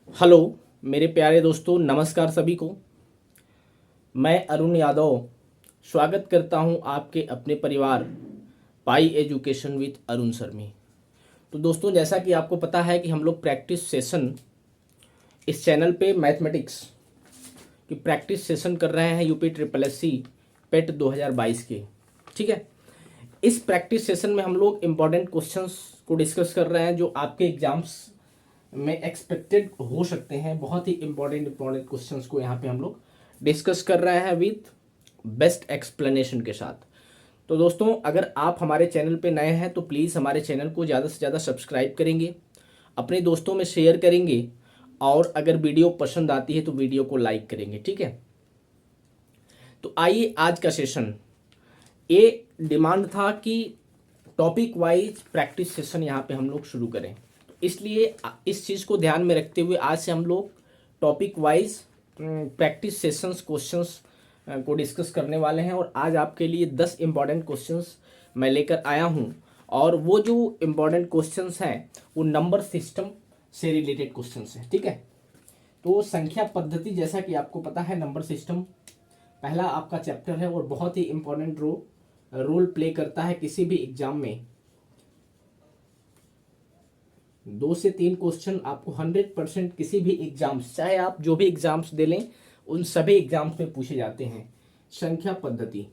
Hello मेरे प्यारे दोस्तों, नमस्कार सभी को। मैं अरुण यादव स्वागत करता हूं आपके अपने परिवार पाई एजुकेशन विद अरुण सर में। तो दोस्तों, जैसा कि आपको पता है कि हम लोग प्रैक्टिस सेशन इस चैनल पे मैथमेटिक्स की प्रैक्टिस सेशन कर रहे हैं यूपी ट्रिपल एस सी पेट 2022 के। ठीक है, इस प्रैक्टिस सेशन में हम लोग इम्पॉर्टेंट क्वेश्चंस को डिस्कस कर रहे हैं जो आपके एग्जाम्स में एक्सपेक्टेड हो सकते हैं। बहुत ही इंपॉर्टेंट क्वेश्चंस को यहाँ पे हम लोग डिस्कस कर रहे हैं विथ बेस्ट एक्सप्लेनेशन के साथ। तो दोस्तों, अगर आप हमारे चैनल पे नए हैं तो प्लीज़ हमारे चैनल को ज़्यादा से ज़्यादा सब्सक्राइब करेंगे, अपने दोस्तों में शेयर करेंगे, और अगर वीडियो पसंद आती है तो वीडियो को लाइक करेंगे। ठीक है, तो आइए आज का सेशन, ये डिमांड था कि टॉपिक वाइज प्रैक्टिस सेशन यहाँ पे हम लोग शुरू करें, तो इसलिए इस चीज़ को ध्यान में रखते हुए आज से हम लोग topic wise practice sessions questions को डिस्कस करने वाले हैं। और आज आपके लिए 10 इम्पॉर्टेंट क्वेश्चंस मैं लेकर आया हूँ, और वो जो इम्पॉर्टेंट क्वेश्चंस हैं वो नंबर सिस्टम से रिलेटेड क्वेश्चंस हैं। ठीक है, तो संख्या पद्धति, जैसा कि आपको पता है, नंबर सिस्टम पहला आपका चैप्टर है और बहुत ही इम्पोर्टेंट रोल प्ले करता है किसी भी एग्जाम में। 2 से 3 क्वेश्चन आपको 100% किसी भी एग्जाम्स, चाहे आप जो भी एग्जाम्स दे लें, उन सभी एग्जाम्स में पूछे जाते हैं। संख्या पद्धति,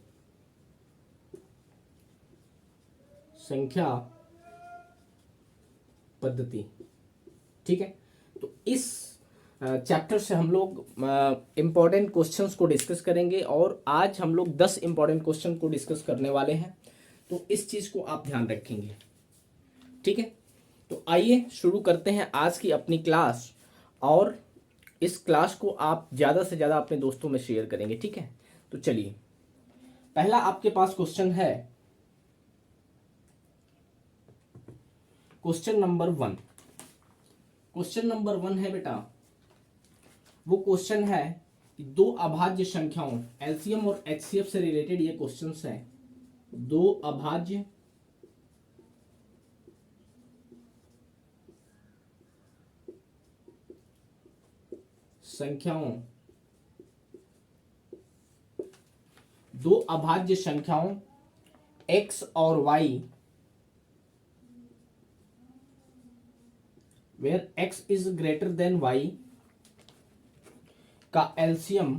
संख्या पद्धति। ठीक है, तो इस चैप्टर से हम लोग इम्पॉर्टेंट क्वेश्चंस को डिस्कस करेंगे, और आज हम लोग 10 इम्पॉर्टेंट क्वेश्चन को डिस्कस करने वाले हैं। तो इस चीज़ को आप ध्यान रखेंगे। ठीक है, तो आइए शुरू करते हैं आज की अपनी क्लास, और इस क्लास को आप ज़्यादा से ज़्यादा अपने दोस्तों में शेयर करेंगे। ठीक है, तो चलिए, पहला आपके पास क्वेश्चन है, क्वेश्चन नंबर 1। क्वेश्चन नंबर 1 है बेटा, वो क्वेश्चन है कि दो अभाज्य संख्याओं, एलसीएम और एचसीएफ से रिलेटेड ये क्वेश्चंस हैं। दो अभाज्य संख्याओं, दो अभाज्य संख्याओं x और y, where x is greater than y का एलसीएम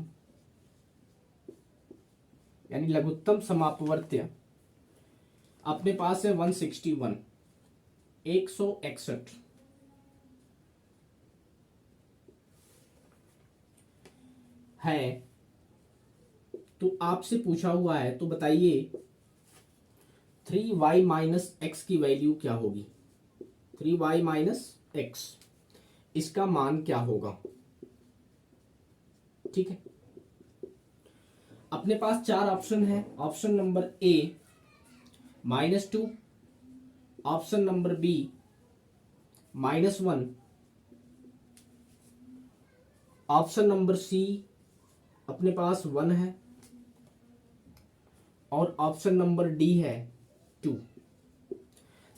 यानी लघुत्तम समापवर्त्य अपने पास है 161, 161 है। तो आपसे पूछा हुआ है, तो बताइए 3y माइनस एक्स की वैल्यू क्या होगी। 3y माइनस एक्स, इसका मान क्या होगा। ठीक है, अपने पास 4 ऑप्शन है। Option number A -2, option number B -1, option number C अपने पास 1 है, और ऑप्शन नंबर डी है 2।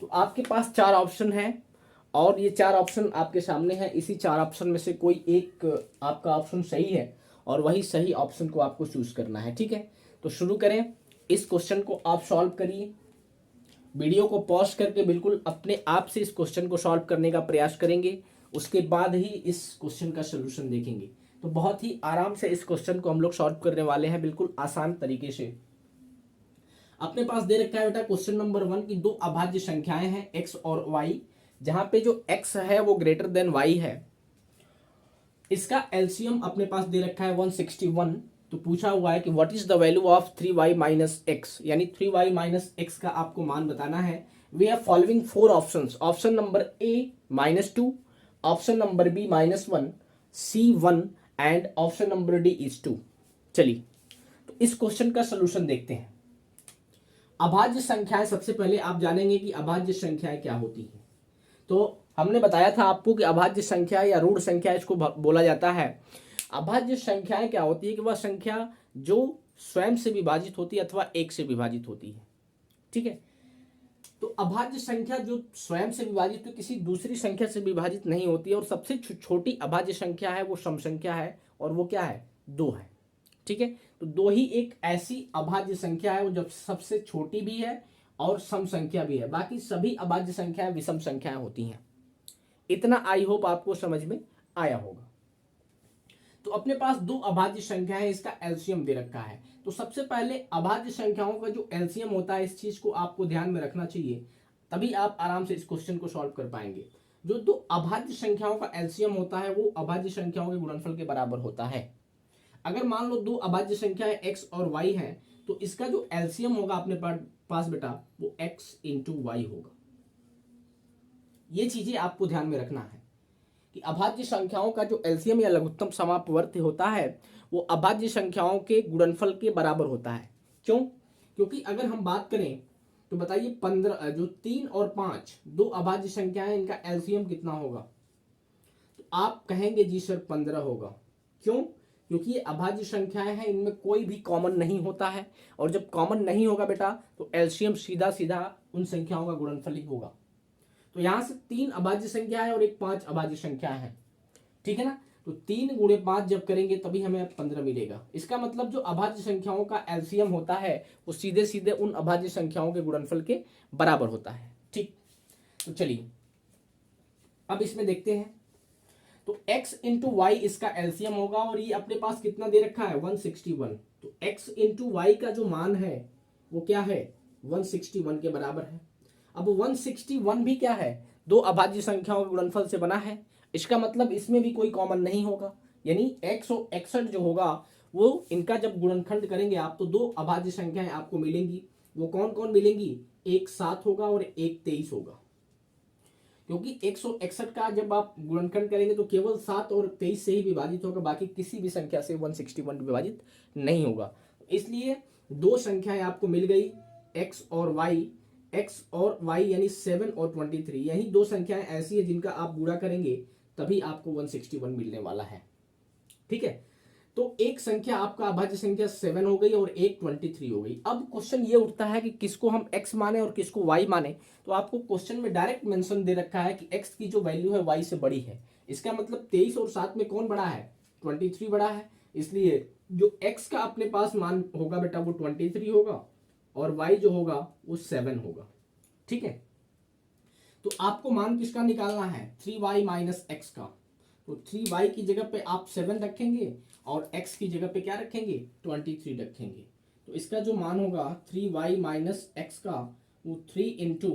तो आपके पास 4 ऑप्शन है, और ये 4 ऑप्शन आपके सामने है। इसी 4 ऑप्शन में से कोई एक आपका ऑप्शन सही है, और वही सही ऑप्शन को आपको चूज करना है। ठीक है, तो शुरू करें। इस क्वेश्चन को आप सॉल्व करिए, वीडियो को पॉज करके बिल्कुल अपने आप से इस क्वेश्चन को सॉल्व करने का प्रयास करेंगे, उसके बाद ही इस क्वेश्चन का सोल्यूशन देखेंगे। तो बहुत ही आराम से इस क्वेश्चन को हम लोग सॉल्व करने वाले हैं, बिल्कुल आसान तरीके से। अपने पास दे रखा है बेटा क्वेश्चन नंबर 1 की दो अभाज्य संख्याएं हैं x और y, जहां पे जो x है वो ग्रेटर देन y है। इसका एलसीएम अपने पास दे रखा है 161। तो पूछा हुआ है कि what is the value of 3y minus x, यानी 3y माइनस एक्स का आपको मान बताना है। We are following 4 options. Option number A -2, option number B -1, C 1, and option number D is 2। चलिए, तो इस क्वेश्चन का सोल्यूशन देखते हैं। अभाज्य संख्याएं, सबसे पहले आप जानेंगे कि अभाज्य संख्याएं क्या होती हैं। तो हमने बताया था आपको कि अभाज्य संख्या या ऋण संख्या इसको बोला जाता है। अभाज्य संख्याएं क्या होती है कि वह संख्या जो स्वयं से विभाजित होती है अथवा एक से विभाजित होती है। ठीक है, तो अभाज्य संख्या जो स्वयं से विभाजित तो किसी दूसरी संख्या से विभाजित नहीं होती है, और सबसे छोटी अभाज्य संख्या है वो सम संख्या है, और वो क्या है, 2 है। ठीक है, तो 2 ही एक ऐसी अभाज्य संख्या है वो जब सबसे छोटी भी है और सम संख्या भी है, बाकी सभी अभाज्य संख्याएं विषम संख्याएं होती हैं। इतना आई होप आपको समझ में आया होगा। तो अपने पास 2 अभाज्य संख्याएं हैं, इसका एलसीएम दे रखा है। तो सबसे पहले अभाज्य संख्याओं का जो एलसीएम होता है, इस चीज को आपको ध्यान में रखना चाहिए, तभी आप आराम से इस क्वेश्चन को सॉल्व कर पाएंगे। जो 2 अभाज्य संख्याओं का एलसीएम होता है वो अभाज्य संख्याओं के गुणनफल के बराबर होता है। अगर मान लो 2 अभाज्य संख्याएं x और y हैं, तो इसका जो एलसीएम होगा अपने पास बेटा वो x इंटू वाई होगा। ये चीजें आपको ध्यान में रखना है कि अभाज्य संख्याओं का जो एलसीएम या लघुत्तम समापवर्ती होता है वो अभाज्य संख्याओं के गुणनफल के बराबर होता है। क्यों? क्योंकि अगर हम बात करें तो बताइए 15 जो 3 और 5 2 अभाज्य संख्याएं, इनका एलसीएम कितना होगा? तो आप कहेंगे जी सर 15 होगा। क्यों? क्योंकि ये अभाज्य संख्याएं हैं, इनमें कोई भी कॉमन नहीं होता है, और जब कॉमन नहीं होगा बेटा तो एलसीएम सीधा सीधा उन संख्याओं का गुणनफल ही होगा। तो यहां से 3 अभाज्य संख्या है और एक 5 अभाज्य संख्या है, ठीक है ना। तो 3 गुणे 5 जब करेंगे तभी हमें 15 मिलेगा। इसका मतलब जो अभाज्य संख्याओं का एलसीएम होता है वो सीधे सीधे उन अभाज्य संख्याओं के गुणनफल के बराबर होता है। ठीक, तो चलिए अब इसमें देखते हैं। तो x इंटू वाई इसका एलसीएम होगा, और ये अपने पास कितना दे रखा है 161। तो x इंटू वाई का जो मान है वो क्या है 161 के बराबर है। अब 161 भी क्या है, 2 अभाज्य संख्याओं के गुणनफल से बना है। इसका मतलब इसमें भी कोई कॉमन नहीं होगा, यानी 161 जो होगा वो इनका जब गुणनखंड करेंगे आप तो 2 अभाज्य संख्याएं आपको मिलेंगी। वो कौन कौन मिलेंगी, एक 7 होगा और एक 23 होगा। क्योंकि 161 का जब आप गुणनखंड करेंगे तो केवल 7 और 23 से ही विभाजित होगा, बाकी किसी भी संख्या से 161 विभाजित नहीं होगा। इसलिए 2 संख्याएं आपको मिल गई, x और y यानी 7 और 23। यही 2 संख्याएं ऐसी है जिनका आप गुणा करेंगे तभी आपको 161 मिलने वाला है। ठीक है, तो एक संख्या आपका अभाज्य संख्या 7 हो गई और एक 23 हो गई। अब क्वेश्चन ये उठता है कि किसको हम x माने और किसको y माने। तो आपको क्वेश्चन में डायरेक्ट मेंशन दे रखा है कि x की जो वैल्यू है y से बड़ी है। इसका मतलब 23 और 7 में कौन बड़ा है, 23 बड़ा है। इसलिए जो x का अपने पास मान होगा बेटा वो 23 होगा, और y जो होगा वो 7 होगा। ठीक है, तो आपको मान किसका निकालना है, 3y माइनस एक्स का। तो 3y की जगह पे आप 7 रखेंगे और x की जगह पे क्या रखेंगे 23 रखेंगे। तो इसका जो मान होगा 3y माइनस एक्स का वो 3 इंटू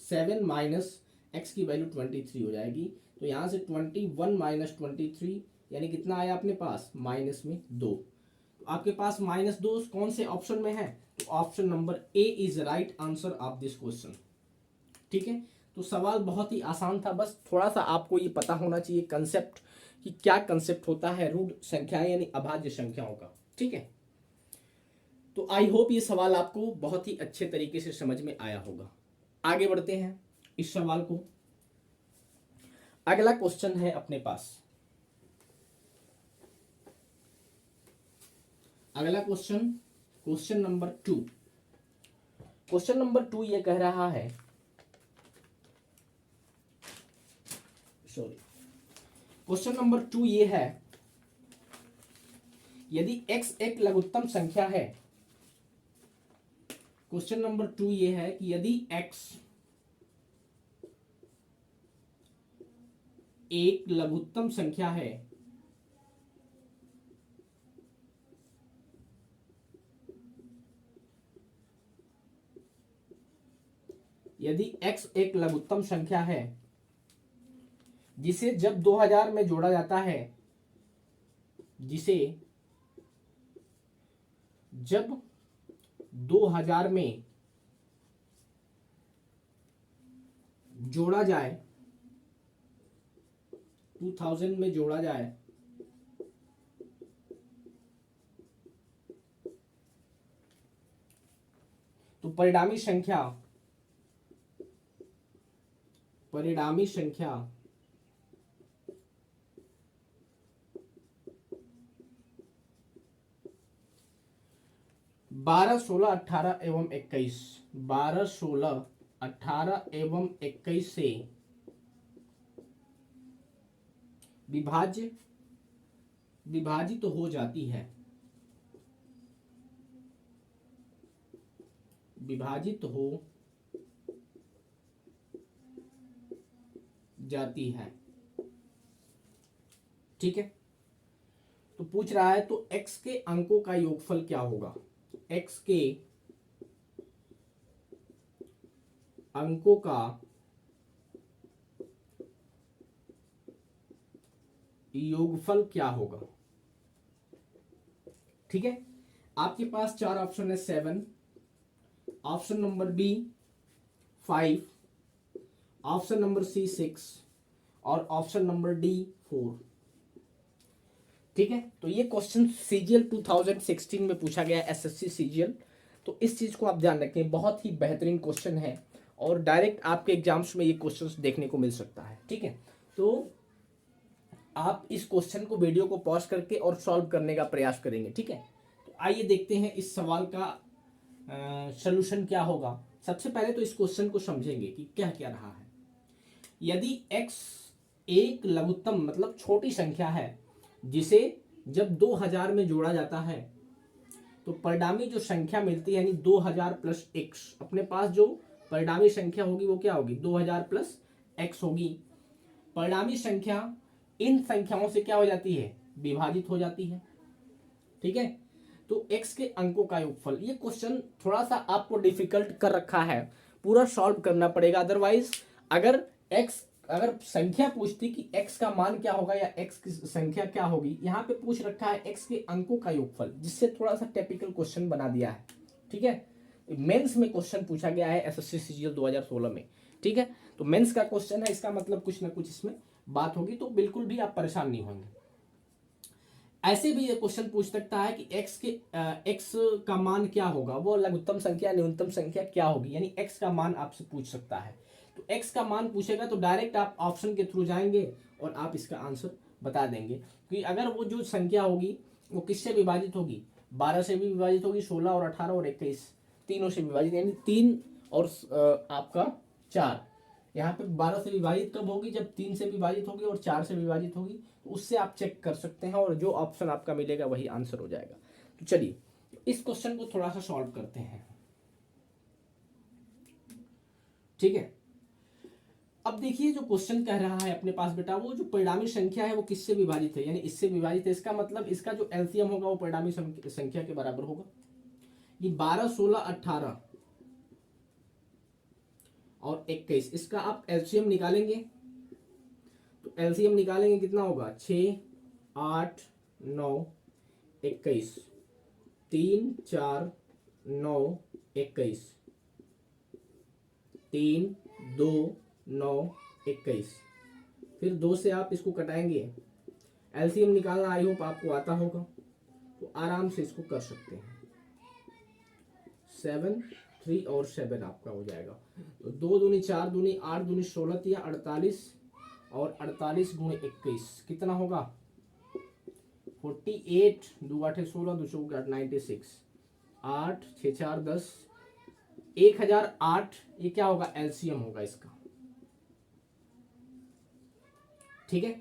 7 माइनस एक्स की वैल्यू 23 हो जाएगी। तो यहाँ से 21 माइनस 23 यानी कितना आया अपने पास माइनस में 2। तो आपके पास -2 कौन से ऑप्शन में है, तो option number A is right answer of this question. ठीक है, तो सवाल बहुत ही आसान था, बस थोड़ा सा आपको ये पता होना चाहिए कंसेप्ट कि क्या कंसेप्ट होता है रूट संख्याएं यानी अभाज्य संख्याओं का। ठीक है, तो आई होप ये सवाल आपको बहुत ही अच्छे तरीके से समझ में आया होगा। आगे बढ़ते हैं इस सवाल को। अगला क्वेश्चन है अपने पास, अगला क्वेश्चन नंबर 2। क्वेश्चन नंबर 2 ये कह रहा है, सॉरी, क्वेश्चन नंबर 2 ये है, यदि x एक लघुत्तम संख्या है। क्वेश्चन नंबर 2 ये है कि यदि x एक लघुत्तम संख्या है यदि x एक लघुत्तम संख्या है जिसे जब 2000 में जोड़ा जाता है, जिसे जब 2000 में जोड़ा जाए, 2000 में जोड़ा जाए, तो परिणामी संख्या 12, 16, 18 एवं 21, 12, 16, 18 एवं 21 से विभाजित हो जाती है, विभाजित हो जाती है। ठीक है, तो पूछ रहा है तो x के अंकों का योगफल क्या होगा, x के अंकों का योगफल क्या होगा। ठीक है, आपके पास चार ऑप्शन है, 7, option number B 5, option number C 6 और ऑप्शन नंबर डी 4। ठीक है, तो ये क्वेश्चन सीजीएल 2016 में पूछा गया, एसएससी सीजीएल। तो इस चीज को आप ध्यान रखें, बहुत ही बेहतरीन क्वेश्चन है और डायरेक्ट आपके एग्जाम्स में ये क्वेश्चंस देखने को मिल सकता है। ठीक है, तो आप इस क्वेश्चन को, वीडियो को पॉज करके और सॉल्व करने का प्रयास करेंगे। ठीक है, तो आइए देखते हैं इस सवाल का सॉल्यूशन क्या होगा। सबसे पहले तो इस क्वेश्चन को समझेंगे कि क्या क्या रहा है। यदि x एक लघुत्तम मतलब छोटी संख्या है जिसे जब 2000 में जोड़ा जाता है तो परिणामी जो संख्या मिलती है, यानी 2000 प्लस x, अपने पास जो परिणामी संख्या होगी वो क्या होगी, 2000 प्लस x होगी। परिणामी संख्या इन संख्याओं से क्या हो जाती है, विभाजित हो जाती है। ठीक है, तो x के अंकों का योगफल, ये क्वेश्चन थोड़ा सा आपको डिफिकल्ट कर रखा है, पूरा सॉल्व करना पड़ेगा। अदरवाइज अगर संख्या पूछती कि x का मान क्या होगा या x की संख्या क्या होगी, यहाँ पे पूछ रखा है x के अंकों का योगफल, जिससे थोड़ा सा टिपिकल क्वेश्चन बना दिया है। ठीक है, मेंस में क्वेश्चन पूछा गया है एसएससी सीजीएल 2016 में। ठीक है, तो मेंस का क्वेश्चन है, इसका मतलब कुछ ना कुछ इसमें बात होगी, तो बिल्कुल भी आप परेशान नहीं होंगे। ऐसे भी ये क्वेश्चन पूछ सकता है कि x का मान क्या होगा, वो लघुत्तम संख्या न्यूनतम संख्या क्या होगी, यानी x का मान आपसे पूछ सकता है। तो x का मान पूछेगा तो डायरेक्ट आप ऑप्शन के थ्रू जाएंगे और आप इसका आंसर बता देंगे कि अगर वो जो संख्या होगी वो किससे विभाजित होगी, 12 से भी विभाजित होगी, 16 और 18 और 21 तीनों से विभाजित, यानी 3 और आपका 4। यहाँ पे 12 से विभाजित कब होगी, जब 3 से विभाजित होगी और 4 से विभाजित होगी, तो उससे आप चेक कर सकते हैं और जो ऑप्शन आपका मिलेगा वही आंसर हो जाएगा। तो चलिए इस क्वेश्चन को थोड़ा सा सॉल्व करते हैं। ठीक है, अब देखिए जो क्वेश्चन कह रहा है अपने पास बेटा, वो जो परिणामी संख्या है वो किससे विभाजित है, यानी इससे विभाजित है। इसका मतलब इसका जो एलसीएम होगा वो परिणामी संख्या के बराबर होगा। ये 12, 16, 18 और 21, इसका आप एलसीएम निकालेंगे तो एलसीएम निकालेंगे कितना होगा, 6, 8, 9, 21, 3, 4, 9, 21, 3, 2, 9, 21, फिर 2 से आप इसको कटाएंगे, एलसीएम निकालना आई होप आपको आता होगा, तो आराम से इसको कर सकते हैं। 7, 3 और 7 आपका हो जाएगा, तो 2 दूनी 4 दूनी 8 दूनी 16 तिया 48 और 48 गुणे 21 कितना होगा, 48, 2 8 16, 2 4 96, 8 6 4 10, 1008। ये क्या होगा, एलसीएम होगा इसका। ठीक है,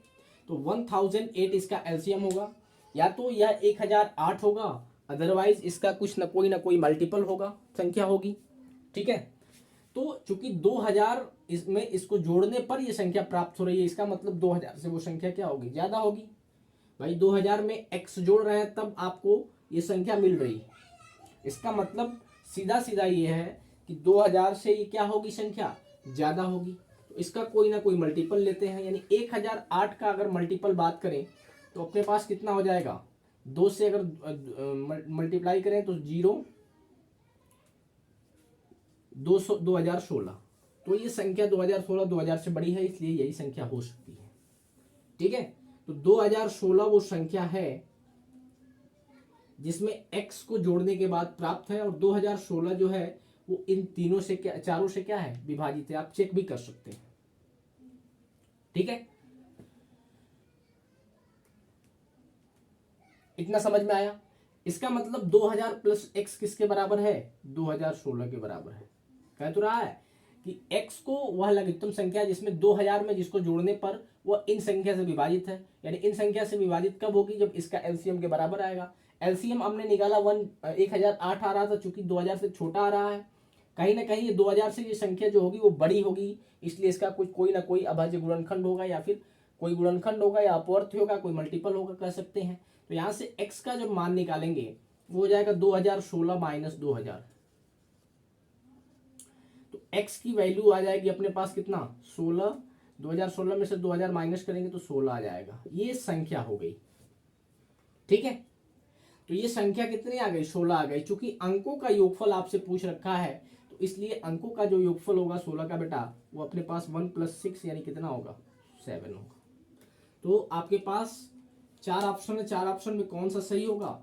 तो 1008 इसका एलसीएम होगा, या तो यह 1008 होगा, अदरवाइज इसका कुछ ना कोई मल्टीपल होगा, संख्या होगी। ठीक है, तो चूंकि 2000 इसमें इसको जोड़ने पर यह संख्या प्राप्त हो रही है, इसका मतलब 2000 से वो संख्या क्या होगी, ज्यादा होगी। भाई 2000 में x जोड़ रहे हैं तब आपको ये संख्या मिल रही है, इसका मतलब सीधा सीधा ये है कि 2000 से ये क्या होगी, संख्या ज्यादा होगी। तो इसका कोई ना कोई मल्टीपल लेते हैं, यानी 1008 का अगर मल्टीपल बात करें तो अपने पास कितना हो जाएगा, 2 से अगर मल्टीप्लाई करें तो 0, 2016, तो ये संख्या 2016 2000 से बड़ी है, इसलिए यही संख्या हो सकती है। ठीक है, तो 2016 वो संख्या है जिसमें x को जोड़ने के बाद प्राप्त है, और 2016 जो है वो इन तीनों से क्या, चारों से क्या है, विभाजित है। आप चेक भी कर सकते हैं। ठीक है, इतना समझ में आया। इसका मतलब 2000 प्लस x किसके बराबर है, 2016 के बराबर है। कह तो रहा है कि x को वह लघुत्तम संख्या जिसमें 2000 में जिसको जोड़ने पर वह इन संख्या से विभाजित है, यानी इन संख्या से विभाजित कब होगी, जब इसका एलसीएम के बराबर आएगा। एलसीएम हमने निकाला 1008 आ रहा था, चूंकि 2000 से छोटा आ रहा है, कहीं ना कहीं ये 2000 से ये संख्या जो होगी वो बड़ी होगी, इसलिए इसका कुछ कोई ना कोई अभाज्य गुणनखंड होगा, या फिर कोई गुणनखंड होगा, या अपवर्त होगा, कोई मल्टीपल होगा, कह सकते हैं। तो यहाँ से x का जब मान निकालेंगे वो हो जाएगा 2016 माइनस 2000। तो x की वैल्यू आ जाएगी अपने पास कितना, 16। 2016 में से 2000 माइनस करेंगे तो 16 आ जाएगा, ये संख्या हो गई। ठीक है, तो ये संख्या कितनी आ गई, 16 आ गई। चूंकि अंकों का योगफल आपसे पूछ रखा है तो इसलिए अंकों का जो योगफल होगा 16 का बेटा, वो अपने पास 1 + 6 यानी कितना होगा, 7 होगा। तो आपके पास 4 ऑप्शन है, 4 ऑप्शन में कौन सा सही होगा,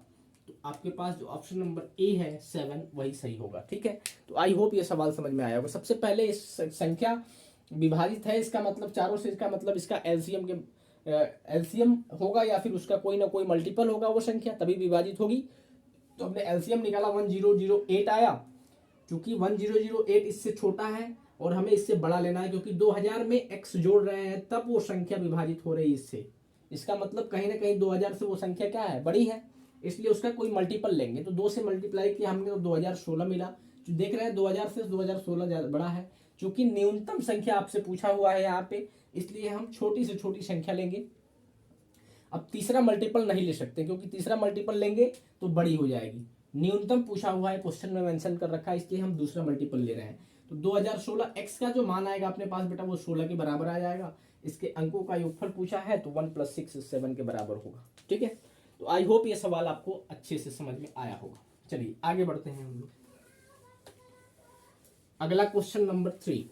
तो आपके पास जो ऑप्शन नंबर ए है 7 वही सही होगा। ठीक है, तो आई होप ये सवाल समझ में आया होगा। सबसे पहले इस संख्या विभाजित है, इसका मतलब चारों से, इसका मतलब इसका एलसीएम होगा या फिर उसका कोई ना कोई मल्टीपल होगा वो संख्या, तभी विभाजित होगी। तो हमने एलसीएम निकाला 1008 आया, क्योंकि 1008 इससे छोटा है और हमें इससे बड़ा लेना है, क्योंकि 2000 में x जोड़ रहे हैं तब वो संख्या विभाजित हो रही है इससे। इसका मतलब कहीं ना कहीं 2000 से वो संख्या क्या है, बड़ी है, इसलिए उसका कोई मल्टीपल लेंगे। तो 2 से मल्टीप्लाई किया हमने तो 2016 मिला। जो देख रहे हैं 2000 से 2016 बड़ा है, क्योंकि न्यूनतम संख्या आपसे पूछा हुआ है यहाँ पे, इसलिए हम छोटी से छोटी संख्या लेंगे। अब तीसरा मल्टीपल नहीं ले सकते, क्योंकि तीसरा मल्टीपल लेंगे तो बड़ी हो जाएगी। न्यूनतम पूछा हुआ है, क्वेश्चन में मेंशन कर रखा है, इसलिए हम दूसरा मल्टीपल ले रहे हैं। तो 2016 x का जो मान आएगा अपने पास बेटा वो 16 के बराबर आ जाएगा। इसके अंकों का योगफल पूछा है तो 1 + 6 7 के बराबर होगा। ठीक है, तो आई होप ये सवाल आपको अच्छे से समझ में आया होगा। चलिए आगे बढ़ते हैं हम लोग। अगला क्वेश्चन नंबर 3।